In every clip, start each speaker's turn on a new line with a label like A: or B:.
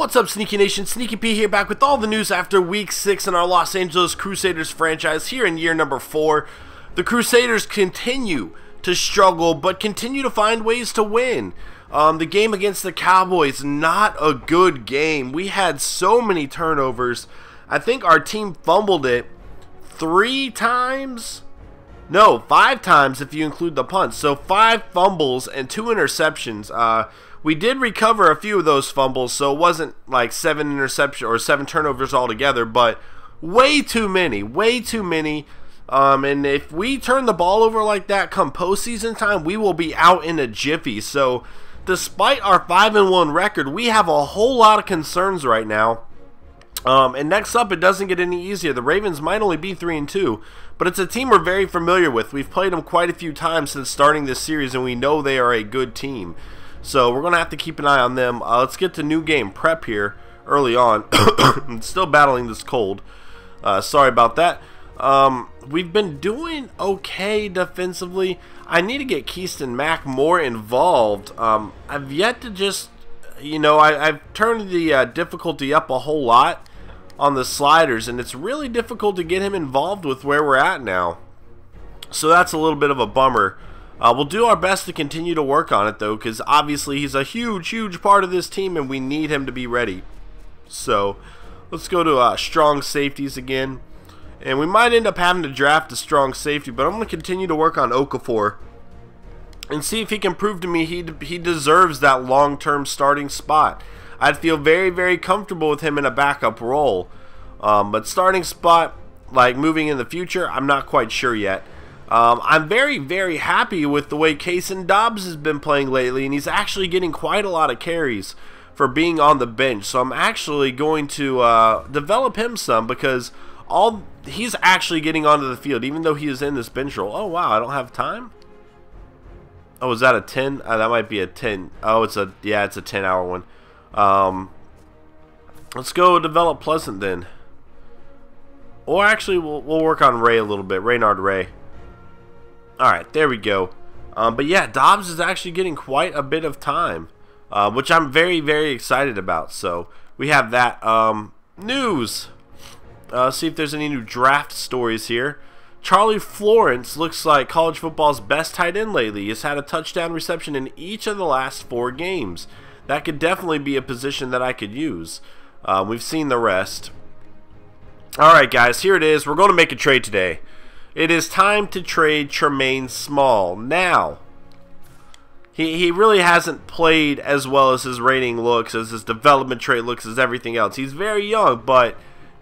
A: What's up, Sneaky Nation? Sneaky P here, back with all the news after Week 6 in our Los Angeles Crusaders franchise here in year number 4. The Crusaders continue to struggle, but continue to find ways to win. The game against the Cowboys, not a good game. We had so many turnovers. I think our team fumbled it 5 times if you include the punts. So 5 fumbles and 2 interceptions. We did recover a few of those fumbles, so it wasn't like 7 interceptions or 7 turnovers altogether, but way too many. And if we turn the ball over like that come postseason time, we will be out in a jiffy. So despite our 5-1 record, we have a whole lot of concerns right now. And next up, it doesn't get any easier. The Ravens might only be 3-2, but it's a team we're very familiar with. We've played them quite a few times since starting this series, and we know they are a good team. So we're going to have to keep an eye on them. Let's get to new game prep here early on. I'm still battling this cold. Sorry about that. We've been doing okay defensively. I need to get Keyston Mack more involved. I've yet to just, I've turned the difficulty up a whole lot on the sliders, and it's really difficult to get him involved with where we're at now. So that's a little bit of a bummer. We'll do our best to continue to work on it, though, because obviously he's a huge part of this team, and we need him to be ready. So let's go to strong safeties again. And we might end up having to draft a strong safety, but I'm going to continue to work on Okafor and see if he can prove to me he deserves that long-term starting spot. I'd feel very comfortable with him in a backup role. But starting spot, like moving in the future, I'm not quite sure yet. I'm very happy with the way Kaysen Dobbs has been playing lately, and he's actually getting quite a lot of carries for being on the bench. So I'm actually going to develop him some, because he's actually getting onto the field, even though he is in this bench role. Oh wow, I don't have time. Oh, is that a 10? That might be a 10. Oh, it's a 10-hour one. Let's go develop Pleasant then. Or actually, we'll work on Ray a little bit. Raynard Ray. Alright, there we go. But yeah, Dobbs is actually getting quite a bit of time, which I'm very excited about. So we have that. News. See if there's any new draft stories here. Charlie Florence looks like college football's best tight end lately. He's had a touchdown reception in each of the last 4 games. That could definitely be a position that I could use. We've seen the rest. Alright guys, here it is. We're going to make a trade today. It is time to trade Tremaine Small. Now, he really hasn't played as well as his rating looks, as his development trait looks, as everything else. He's very young, but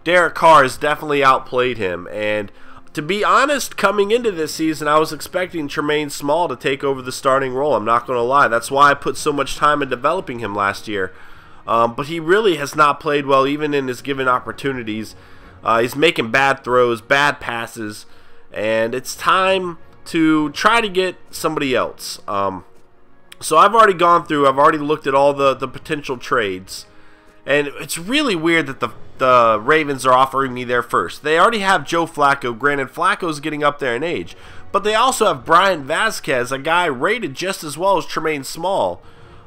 A: Derek Carr has definitely outplayed him. And to be honest, coming into this season, I was expecting Tremaine Small to take over the starting role. I'm not going to lie. That's why I put so much time in developing him last year. But he really has not played well, even in his given opportunities. He's making bad throws, bad passes. And it's time to try to get somebody else. So I've already gone through, I've already looked at all the potential trades. And it's really weird that the Ravens are offering me there first. They already have Joe Flacco. Granted, Flacco's getting up there in age. But they also have Brian Vasquez, a guy rated just as well as Tremaine Small.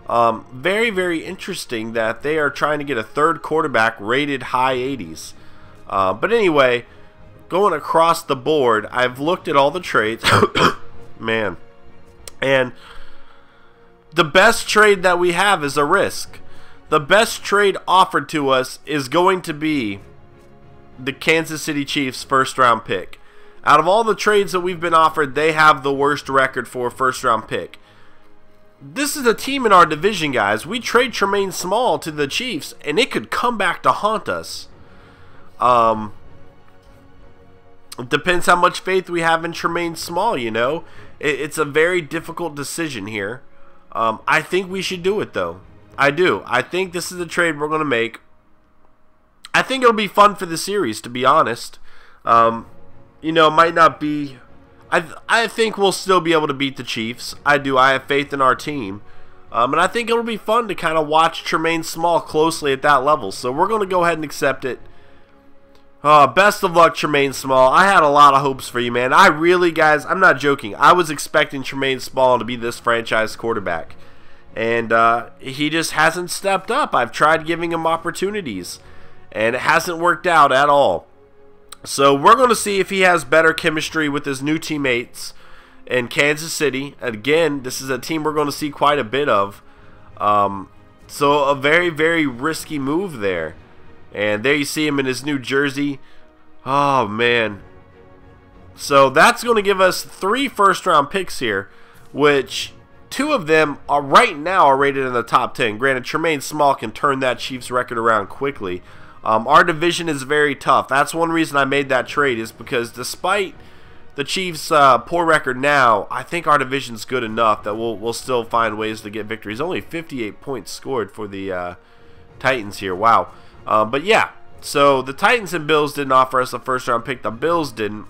A: Very interesting that they are trying to get a third quarterback rated high 80s. But anyway, going across the board, I've looked at all the trades. Man. And the best trade that we have is a risk. The best trade offered to us is going to be the Kansas City Chiefs first-round pick. Out of all the trades that we've been offered, they have the worst record for a first-round pick. This is a team in our division, guys. We trade Tremaine Small to the Chiefs, and it could come back to haunt us. It depends how much faith we have in Tremaine Small, It's a very difficult decision here. I think we should do it, though. I do. I think this is the trade we're going to make. I think it'll be fun for the series, to be honest. It might not be... I think we'll still be able to beat the Chiefs. I do. I have faith in our team. And I think it'll be fun to kind of watch Tremaine Small closely at that level. So we're going to go ahead and accept it. Best of luck, Tremaine Small. I had a lot of hopes for you, man. I really, guys, I'm not joking. I was expecting Tremaine Small to be this franchise quarterback. and he just hasn't stepped up. I've tried giving him opportunities, and it hasn't worked out at all. So we're going to see if he has better chemistry with his new teammates in Kansas City. Again, this is a team we're going to see quite a bit of. So a very, very risky move there. And there you see him in his new jersey. Oh, man. So that's going to give us 3 first-round picks here, which 2 of them are right now are rated in the top 10. Granted, Tremaine Small can turn that Chiefs record around quickly. Our division is very tough. That's one reason I made that trade, is because despite the Chiefs' poor record now, I think our division's good enough that we'll still find ways to get victories. Only 58 points scored for the Titans here. Wow. But yeah, so the Titans and Bills didn't offer us a first-round pick. The Bills didn't.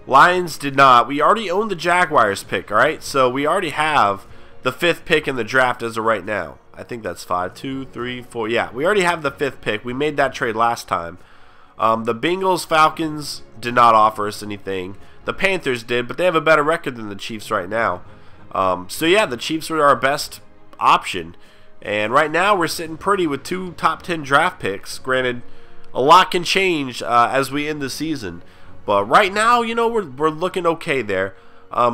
A: Lions did not. We already own the Jaguars pick, all right? So we already have the 5th pick in the draft as of right now. I think that's 5, 2, 3, 4. Yeah, we already have the 5th pick. We made that trade last time. The Bengals, Falcons did not offer us anything. The Panthers did, but they have a better record than the Chiefs right now. So yeah, the Chiefs were our best option. And right now we're sitting pretty with 2 top 10 draft picks. Granted, a lot can change as we end the season. But right now, you know, we're looking okay there.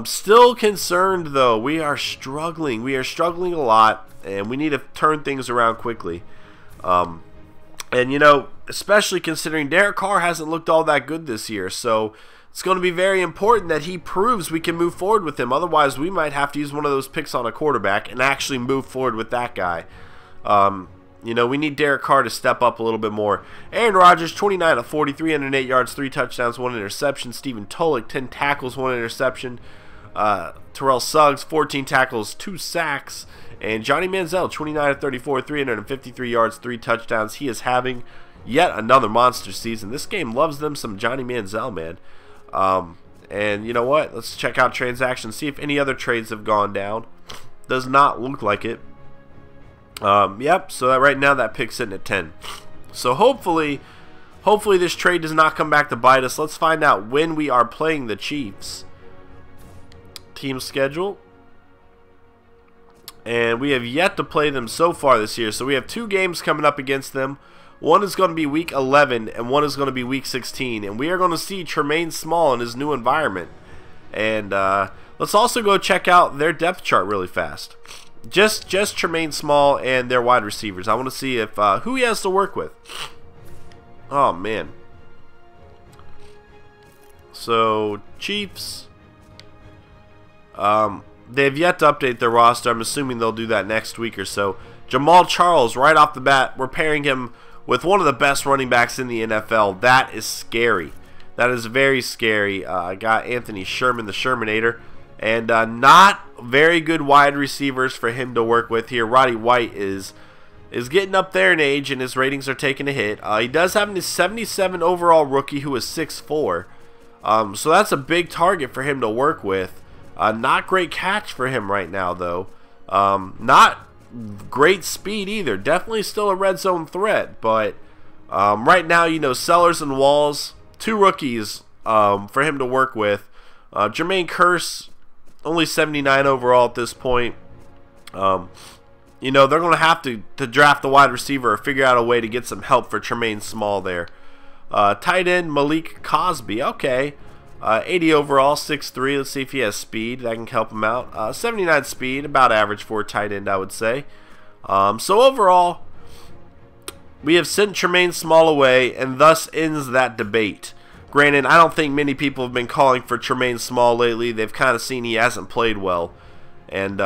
A: Still concerned, though. We are struggling. We are struggling a lot, and we need to turn things around quickly. And, you know, especially considering Derek Carr hasn't looked all that good this year. So it's going to be very important that he proves we can move forward with him. Otherwise, we might have to use one of those picks on a quarterback and actually move forward with that guy. You know, we need Derek Carr to step up a little bit more. Aaron Rodgers, 29 of 40, 308 yards, 3 touchdowns, 1 interception. Stephen Tulloch, 10 tackles, 1 interception. Terrell Suggs, 14 tackles, 2 sacks. And Johnny Manziel, 29 of 34, 353 yards, 3 touchdowns. He is having yet another monster season. This game loves them some Johnny Manziel, man. And you know what? Let's check out transactions, see if any other trades have gone down. Does not look like it. Yep, so right now that pick's sitting at 10. So hopefully this trade does not come back to bite us. Let's find out when we are playing the Chiefs. Team schedule. And we have yet to play them so far this year. So we have 2 games coming up against them. One is going to be week 11 and one is going to be week 16. And we are going to see Tremaine Small in his new environment. And let's also go check out their depth chart really fast. Just Tremaine Small and their wide receivers. I want to see if who he has to work with. Oh, man. So, Chiefs. They have yet to update their roster. I'm assuming they'll do that next week or so. Jamal Charles, right off the bat, we're pairing him with one of the best running backs in the NFL. That is scary. That is very scary. I got Anthony Sherman, the Shermanator. And not very good wide receivers for him to work with here. Roddy White is getting up there in age, and his ratings are taking a hit. He does have a 77 overall rookie who is 6'4". So that's a big target for him to work with. Not great catch for him right now, though. Not great speed either. Definitely still a red zone threat. But right now, you know, Sellers and Walls, 2 rookies for him to work with. Jermaine Kearse, only 79 overall at this point. You know, they're going to have to draft the wide receiver or figure out a way to get some help for Tremaine Small there. Tight end, Malik Cosby. Okay. 80 overall, 6'3". Let's see if he has speed. That can help him out. 79 speed, about average for a tight end, I would say. So overall, we have sent Tremaine Small away, and thus ends that debate. Granted, I don't think many people have been calling for Tremaine Small lately. They've kind of seen he hasn't played well. And,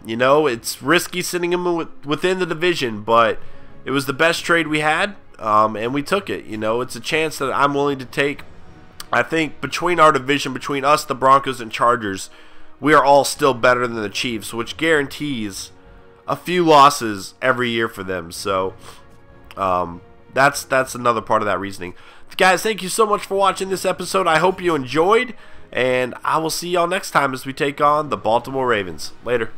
A: you know, it's risky sending him within the division, but it was the best trade we had, and we took it. You know, it's a chance that I'm willing to take. I think between our division, between us, the Broncos, and Chargers, we are all still better than the Chiefs, which guarantees a few losses every year for them. So, that's another part of that reasoning. Guys, thank you so much for watching this episode. I hope you enjoyed, and I will see y'all next time as we take on the Baltimore Ravens. Later.